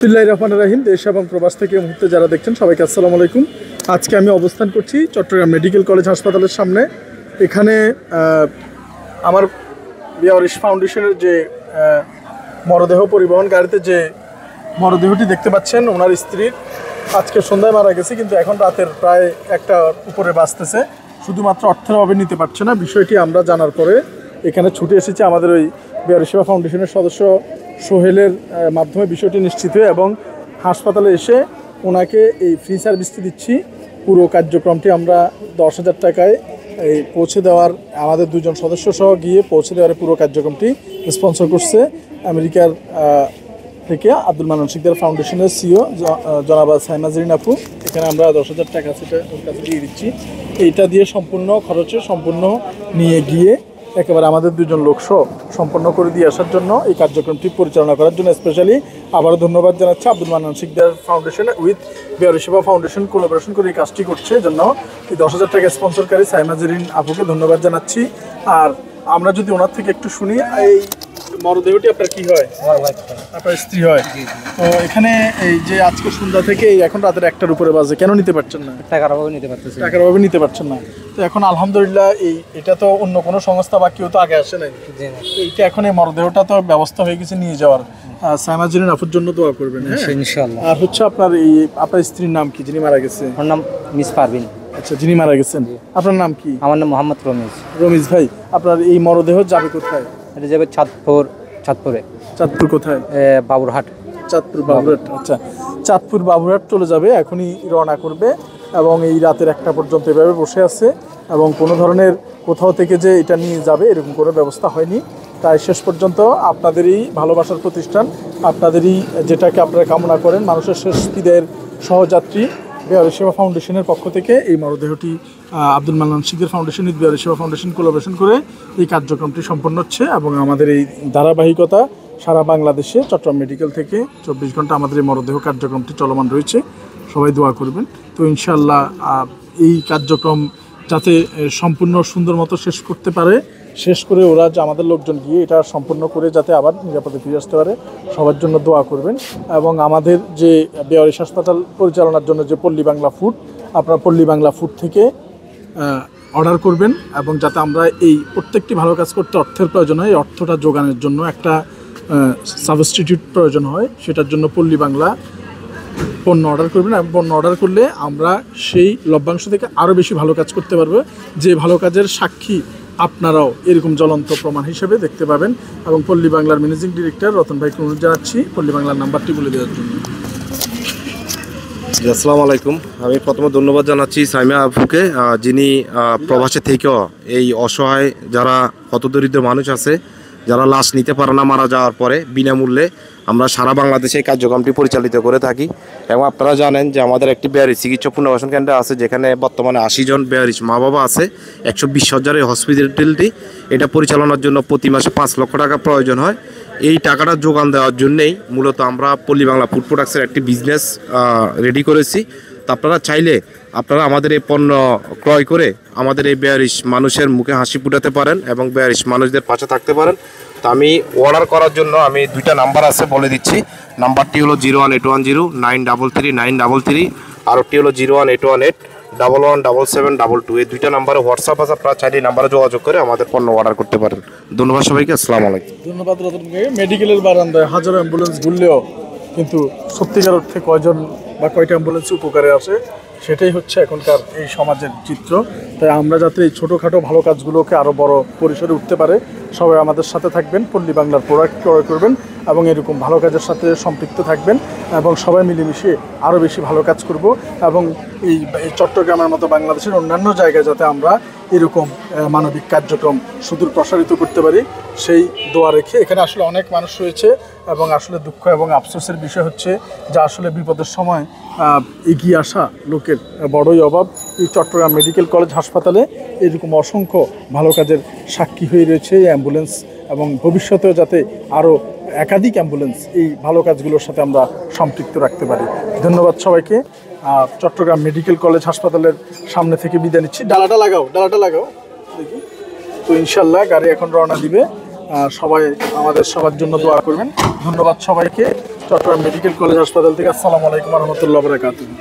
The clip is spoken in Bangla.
বিসমিল্লাহির রহমানির রহিম। দেশ এবং প্রবাস থেকে মুহূর্তে যারা দেখছেন সবাইকে আসসালামু আলাইকুম। আজকে আমি অবস্থান করছি চট্টগ্রাম মেডিকেল কলেজ হাসপাতালের সামনে। এখানে আমার বিয়ারিশ ফাউন্ডেশনের যে মরদেহ পরিবহন গাড়িতে যে মরদেহটি দেখতে পাচ্ছেন, ওনার স্ত্রীর আজকে সন্ধ্যায় মারা গেছে, কিন্তু এখন রাতের প্রায় 1টার উপরে বাজতেছে। শুধুমাত্র অর্থের অভাবে নিতে পারছে না। বিষয়টি আমরা জানার পরে এখানে ছুটে এসেছি আমাদের ওই বিহারি সেবা ফাউন্ডেশনের সদস্য সোহেলের মাধ্যমে বিষয়টি নিশ্চিত হয়ে, এবং হাসপাতালে এসে ওনাকে এই ফ্রি সার্ভিসটি দিচ্ছি। পুরো কার্যক্রমটি আমরা 10,000 টাকায় এই পৌঁছে দেওয়ার, আমাদের 2জন সদস্য সহ গিয়ে পৌঁছে দেওয়ার পুরো কার্যক্রমটি স্পন্সর করছে আমেরিকার থেকে আব্দুল মান্নান শিকদার ফাউন্ডেশনের সিও জনাব সাইমা জেরিন আপু। এখানে আমরা 10,000 টাকা সেটা ওর কাছে দিয়ে দিচ্ছি। এইটা দিয়ে সম্পূর্ণ খরচে সম্পূর্ণ নিয়ে গিয়ে একেবারে আমাদের 2জন লোকসহ সম্পন্ন করে দিয়ে আসার জন্য, এই কার্যক্রমটি পরিচালনা করার জন্য স্পেশালি আবারও ধন্যবাদ জানাচ্ছি আব্দুল মান্নান শিকদার ফাউন্ডেশন উইথ বিহারি সেবা ফাউন্ডেশন কোলাবোরেশন করে এই কাজটি করছে। জন্য এই 10,000 টাকা স্পন্সরকারী সাইমা জেরিন আপুকে ধন্যবাদ জানাচ্ছি। আর আমরা যদি ওনার থেকে একটু শুনি, এই মরদেহটি আপনার কি হয়? আমার ওয়াইফ হয়, আপনার স্ত্রী হয়। তো এখানে এই যে আজকে সন্ধ্যা থেকে এখন রাতের 1টার উপরে বাজে, কেন নিতে পারছেন না? টাকার অভাবে নিতে পারতেছি, টাকার অভাবে নিতে পারছেন না। তো এখন আলহামদুলিল্লাহ এটা তো অন্য কোনো সংস্থা বা কেউ তো আগে আসে নাই। এইটা এখন এই মরদেহটা তো ব্যবস্থা হয়ে গেছে নিয়ে যাওয়ার। সাইমা জেরিন আপুর জন্য দোয়া করবেন ইনশাআল্লাহ। আর হচ্ছে আপনার স্ত্রীর নাম কি যিনি মারা গেছে? ওর নাম মিস পারভিন। আচ্ছা, যিনি মারা গেছেন, আপনার নাম কি? আমার নাম মোহাম্মদ রমিজ। রমিজ ভাই, আপনার এই মরদেহ যাবে কোথায়? এটা যাবে চাঁদপুরে। চাঁদপুর কোথায়? বাবুরহাট। চাঁদপুর বাবুরহাট। আচ্ছা, চাঁদপুর বাবুরহাট চলে যাবে, এখনই রওনা করবে এবং এই রাতের 1টা পর্যন্ত এভাবে বসে আছে এবং কোনো ধরনের কোথাও থেকে যে এটা নিয়ে যাবে এরকম কোনো ব্যবস্থা হয়নি। তাই শেষ পর্যন্ত আপনাদেরই ভালোবাসার প্রতিষ্ঠান, আপনাদেরই যেটাকে আপনারা কামনা করেন, মানুষের শেষ বিদায়ের সহযাত্রী বিহারি সেবা ফাউন্ডেশনের পক্ষ থেকে এই মরদেহটি আব্দুল মান্নান শিকদার ফাউন্ডেশন বিহারি সেবা ফাউন্ডেশন কোলাবোরেশন করে এই কার্যক্রমটি সম্পন্ন হচ্ছে। এবং আমাদের এই ধারাবাহিকতা সারা বাংলাদেশে চট্টগ্রাম মেডিকেল থেকে 24 ঘন্টা আমাদের এই মরদেহ কার্যক্রমটি চলমান রয়েছে। সবাই দোয়া করবেন। তো ইনশাআল্লাহ এই কার্যক্রম যাতে সম্পূর্ণ সুন্দর মতো শেষ করতে পারে, শেষ করে ওরা যে আমাদের লোকজন গিয়ে এটা সম্পূর্ণ করে যাতে আবার নিরাপদে ফিরে আসতে পারে, সবার জন্য দোয়া করবেন। এবং আমাদের যে বিহারিশ হাসপাতাল পরিচালনার জন্য যে পল্লী বাংলা ফুড, আপনারা পল্লী বাংলা ফুড থেকে অর্ডার করবেন, এবং যাতে আমরা এই প্রত্যেকটি ভালো কাজ করতে অর্থের প্রয়োজন হয়, এই অর্থটা যোগানের জন্য একটা সাবস্টিটিউট প্রয়োজন হয়, সেটার জন্য পল্লী বাংলা পণ্য অর্ডার করবেন। এবং পণ্য অর্ডার করলে আমরা সেই লভ্যাংশ থেকে আরও বেশি ভালো কাজ করতে পারবো, যে ভালো কাজের সাক্ষী আপনারাও এরকম জ্বলন্ত প্রমাণ হিসেবে দেখতে পাবেন। এবং পল্লী বাংলার ম্যানেজিং ডিরেক্টর রতন ভাইকে অনুরোধ জানাচ্ছি পল্লী বাংলার নাম্বারটি বলে দেওয়ার জন্য। আসসালামু আলাইকুম। আমি প্রথমে ধন্যবাদ জানাচ্ছি সাইমা আপুকে, যিনি প্রবাসে থেকেও এই অসহায় যারা হতদরিদ্র মানুষ আছে, যারা লাশ নিতে পারে না মারা যাওয়ার পরে, বিনামূল্যে আমরা সারা বাংলাদেশে এই কার্যক্রমটি পরিচালিত করে থাকি। এবং আপনারা জানেন যে আমাদের একটি বিহারি চিকিৎসা পুনর্বাসন কেন্দ্র আছে, যেখানে বর্তমানে 80 জন বিহারিশ মা বাবা আছে। 120 শয্যার এই হসপিটালটি, এটা পরিচালনার জন্য প্রতি মাসে 5 লক্ষ টাকা প্রয়োজন হয়। এই টাকাটা যোগান দেওয়ার জন্যেই মূলত আমরা পল্লী বাংলা ফুড প্রোডাক্টসের একটি বিজনেস রেডি করেছি। তো আপনারা চাইলে আপনারা আমাদের এই পণ্য ক্রয় করে আমাদের এই বিহারিশ মানুষের মুখে হাসি ফুটাতে পারেন এবং বিহারিশ মানুষদের পাশে থাকতে পারেন। তো আমি অর্ডার করার জন্য আমি 2টা নাম্বার আছে বলে দিচ্ছি। নাম্বারটি হলো 018109333, আরেকটি হলো 01818117722। এই 2টা নাম্বারে হোয়াটসঅ্যাপ আছে, আপনারা চাইলে এই নাম্বারে যোগাযোগ করে আমাদের পণ্য অর্ডার করতে পারেন। ধন্যবাদ সবাইকে। আসসালামু আলাইকুম। ধন্যবাদ রতন ভাই। মেডিকেলের বারান্দায় হাজারো অ্যাম্বুলেন্স ঘুরলেও কিন্তু সত্যিকার অর্থে কয়জন বা কয়টা অ্যাম্বুলেন্স উপকারে আসে, সেটাই হচ্ছে এখনকার এই সমাজের চিত্র। তাই আমরা যাতে এই ছোটোখাটো ভালো কাজগুলোকে আরও বড় পরিসরে উঠতে পারে, সবাই আমাদের সাথে থাকবেন, পল্লী বাংলার প্রোডাক্ট ক্রয় করবেন এবং এরকম ভালো কাজের সাথে সম্পৃক্ত থাকবেন, এবং সবাই মিলেমিশে আরও বেশি ভালো কাজ করব। এবং এই চট্টগ্রামের মতো বাংলাদেশের অন্যান্য জায়গায় যাতে আমরা এরকম মানবিক কার্যক্রম সুদূর প্রসারিত করতে পারি, সেই দোয়া রেখে এখানে আসলে অনেক মানুষ রয়েছে। এবং আসলে দুঃখ এবং আফসোসের বিষয় হচ্ছে যে আসলে বিপদের সময় এগিয়ে আসা লোকের বড়ই অভাব। এই চট্টগ্রাম মেডিকেল কলেজ হাসপাতালে এরকম অসংখ্য ভালো কাজের সাক্ষী হয়ে রয়েছে এই অ্যাম্বুলেন্স, এবং ভবিষ্যতেও যাতে আরও একাধিক অ্যাম্বুলেন্স এই ভালো কাজগুলোর সাথে আমরা সম্পৃক্ত রাখতে পারি। ধন্যবাদ সবাইকে। চট্টগ্রাম মেডিকেল কলেজ হাসপাতালের সামনে থেকে বিদায় নিচ্ছি। ডালাটা লাগাও দেখি। তো ইনশাল্লাহ গাড়ি এখন রওনা দিবে। সবাই আমাদের সবার জন্য দোয়া করবেন। ধন্যবাদ সবাইকে। চট্টগ্রাম মেডিকেল কলেজ হাসপাতাল থেকে। আসসালামু আলাইকুম রহমতুল্লাহ বারাকাতুহু।